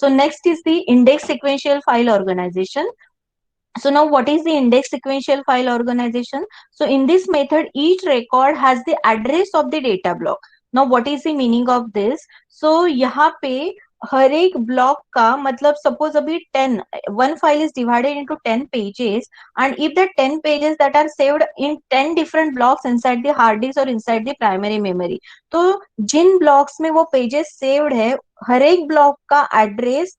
So next is the index sequential file organization. So now what is the index sequential file organization? So in this method, each record has the address of the data block. Now what is the meaning of this? So यहाँ पे हर एक block का मतलब suppose अभी 10 one file is divided into 10 pages, and if the 10 pages that are saved in 10 different blocks inside the hard disk or inside the primary memory, तो जिन blocks में वो pages saved है हर एक block का address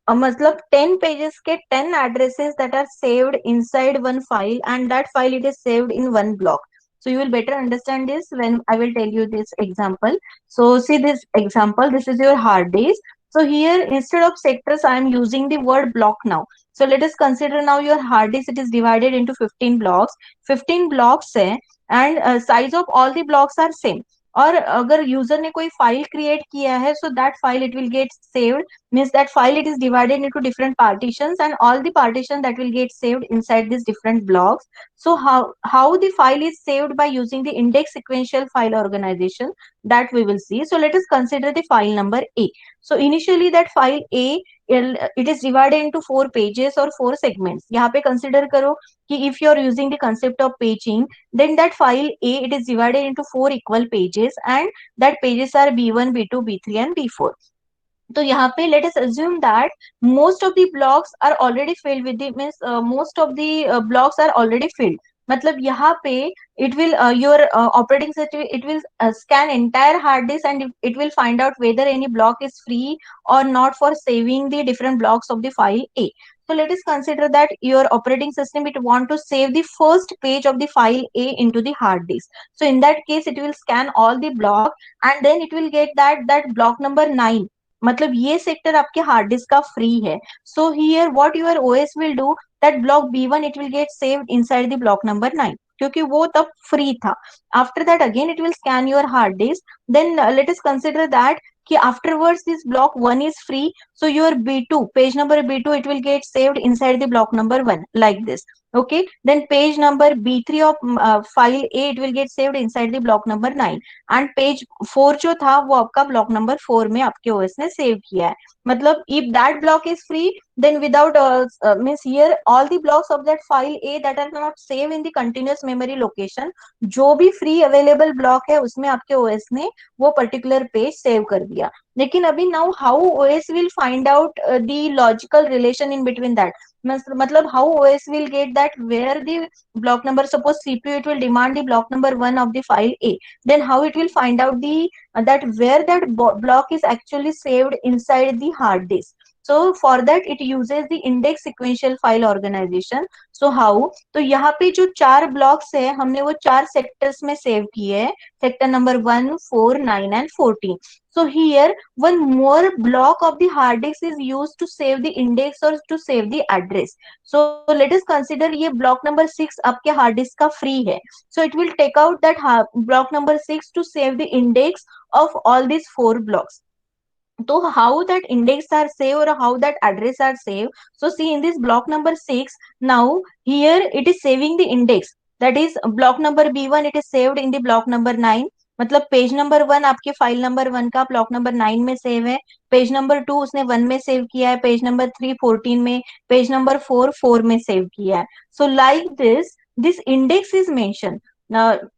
मतलब 10 pages के 10 addresses that are saved inside one file, and that file it is saved in one block. So you will better understand this when I will tell you this example. So see this example, this is your hard disk. So here instead of sectors I am using the word block now. So let us consider now your hard disk, it is divided into 15 blocks. 15 blocks है, and size of all the blocks are same. और अगर user ने कोई file create किया है, so that file it will get saved, means that file it is divided into different partitions, and all the partition that will get saved inside these different blocks. So how the file is saved by using the index sequential file organization, that we will see. So let us consider the file number A. So initially that file A, it is divided into 4 pages or 4 segments. यहाँ पे consider करो कि if you are using the concept of paging, then that file A it is divided into 4 equal pages, and that pages are B1, B2, B3 and B4. तो यहाँ पे let us assume that most of the blocks are already filled with the means most of the blocks are already filled. मतलब यहाँ पे it will your operating system it will scan entire hard disk, and it will find out whether any block is free or not for saving the different blocks of the file A. So let us consider that your operating system it want to save the first page of the file A into the hard disk. So in that case it will scan all the block, and then it will get that block number 9, मतलब ये sector आपके hard disk का free है. So here what your OS will do, that block B1 it will get saved inside the block number 9, क्योंकि वो तब free था. After that again it will scan your hard disk, then let us consider that कि afterwards this block 1 is free, so your B2 page number B2 it will get saved inside the block number 1 like this. Okay, then page number B3 of file A it will get saved inside the block number 9, and page 4 जो था वो आपका block number 4 में आपके OS ने save किया है. मतलब if that block is free, then without means here all the blocks of that file A that are not saved in the continuous memory location, जो भी फ्री अवेलेबल ब्लॉक है उसमें आपके ओएस ने वो पर्टिकुलर पेज सेव कर दिया. लेकिन अभी now how OS will find out the logical relation in between that, मतलब how OS will get that where the block number, suppose CPU it will demand the block number 1 of the file A, then how it will find out the that where that block is actually saved inside the hard disk. So for that it uses the index sequential file organization. So how, तो यहाँ पे जो 4 blocks है हमने वो 4 sectors में save किए हैं, sector number 1, 4, 9 and 14. So here one more block of the hard disk is used to save the index or to save the address. So let us consider ये block number 6 आपके hard disk का free है. So it will take out that block number 6 to save the index of all these 4 blocks. So how that index are saved or how that address are saved? So see in this block number 6, now here it is saving the index. That is block number B1 it is saved in the block number 9. मतलब page number 1 आपके file number 1 का block number 9 में save है, page number 2 उसने 1 में save किया है, page number 3 14 में, पेज नंबर 4 4 में सेव किया है. So like this index is mention,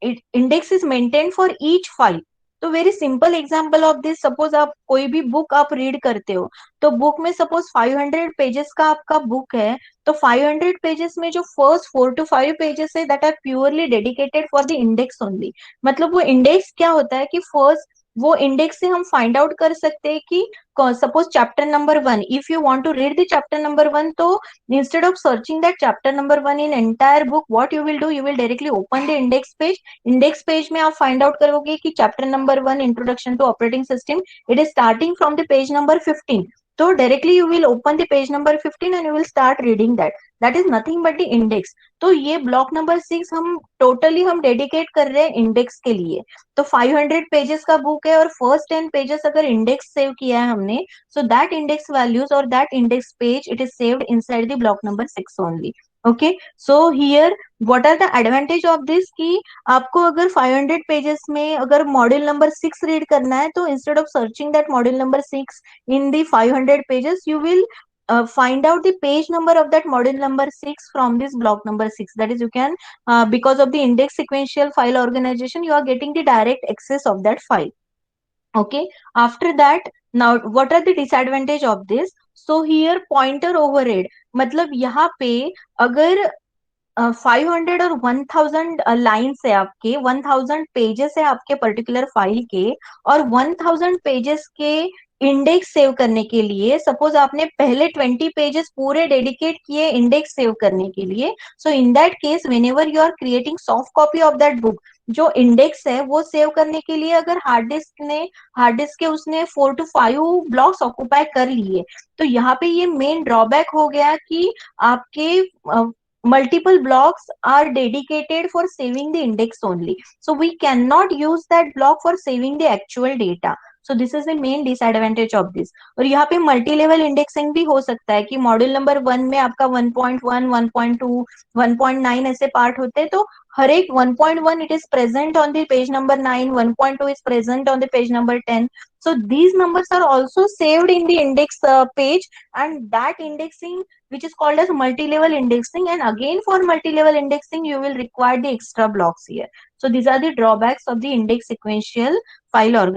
index is maintain for each file. तो very simple example of this, suppose आप कोई भी बुक आप रीड करते हो, तो बुक में सपोज 500 पेजेस का आपका बुक है, तो 500 पेजेस में जो फर्स्ट 4 to 5 पेजेस है that are purely dedicated for the index only. मतलब वो इंडेक्स क्या होता है कि फर्स्ट वो इंडेक्स से हम फाइंड आउट कर सकते हैं कि suppose chapter number 1, if you want to read the chapter number 1, तो instead of searching that chapter number 1 in entire book, what you will do, you will directly open the index page. Index page में आप find out करोगे कि chapter number 1 introduction to operating system it is starting from the page number 15. तो directly you will open the page number 15 and you will start reading that is nothing but the index. तो ये block number 6 हम totally हम dedicate कर रहे हैं index के लिए. तो 500 पेजेस का बुक है और फर्स्ट 10 पेजेस अगर इंडेक्स सेव किया है हमने, सो दैट इंडेक्स वैल्यूज और that index page it is saved inside the block number 6 only. Okay, so here what are the advantage of this कि आपको अगर 500 पेजेस में अगर मॉड्यूल नंबर 6 रीड करना है, तो instead of searching that module number 6 in the 500 pages, you will find out the page number of that module number 6 from this block number 6. That is, you can because of the index sequential file organization, you are getting the direct access of that file. Okay, after that, now what are the disadvantage of this? So here pointer overhead, मतलब यहाँ पे अगर 500 और 1000 lines है आपके, 1000 pages है आपके particular file के, और 1000 पेजेस के इंडेक्स सेव करने के लिए, सपोज आपने पहले 20 पेजेस पूरे डेडिकेट किए इंडेक्स सेव करने के लिए, so in that case whenever you are creating soft copy of that book, जो इंडेक्स है वो सेव करने के लिए अगर हार्ड डिस्क के उसने 4 to 5 ब्लॉक्स ऑक्यूपाई कर लिए, तो यहाँ पे ये मेन ड्रॉबैक हो गया कि आपके multiple blocks are dedicated for saving the index only, so we cannot use that block for saving the actual data. So this is the main disadvantage of this. और यहाँ पे मल्टी लेवल इंडेक्सिंग भी हो सकता है कि module number 1 में आपका 1.1 1.2 1.9 ऐसे पार्ट होते हैं, तो हर एक 1.1 it is present on the page number 9, 1.2 is present on the page number 10. So these numbers are also saved in the index page, and that indexing which is called as multi-level indexing, and again for multi-level indexing you will require the extra blocks here. So these are the drawbacks of the index sequential file organization.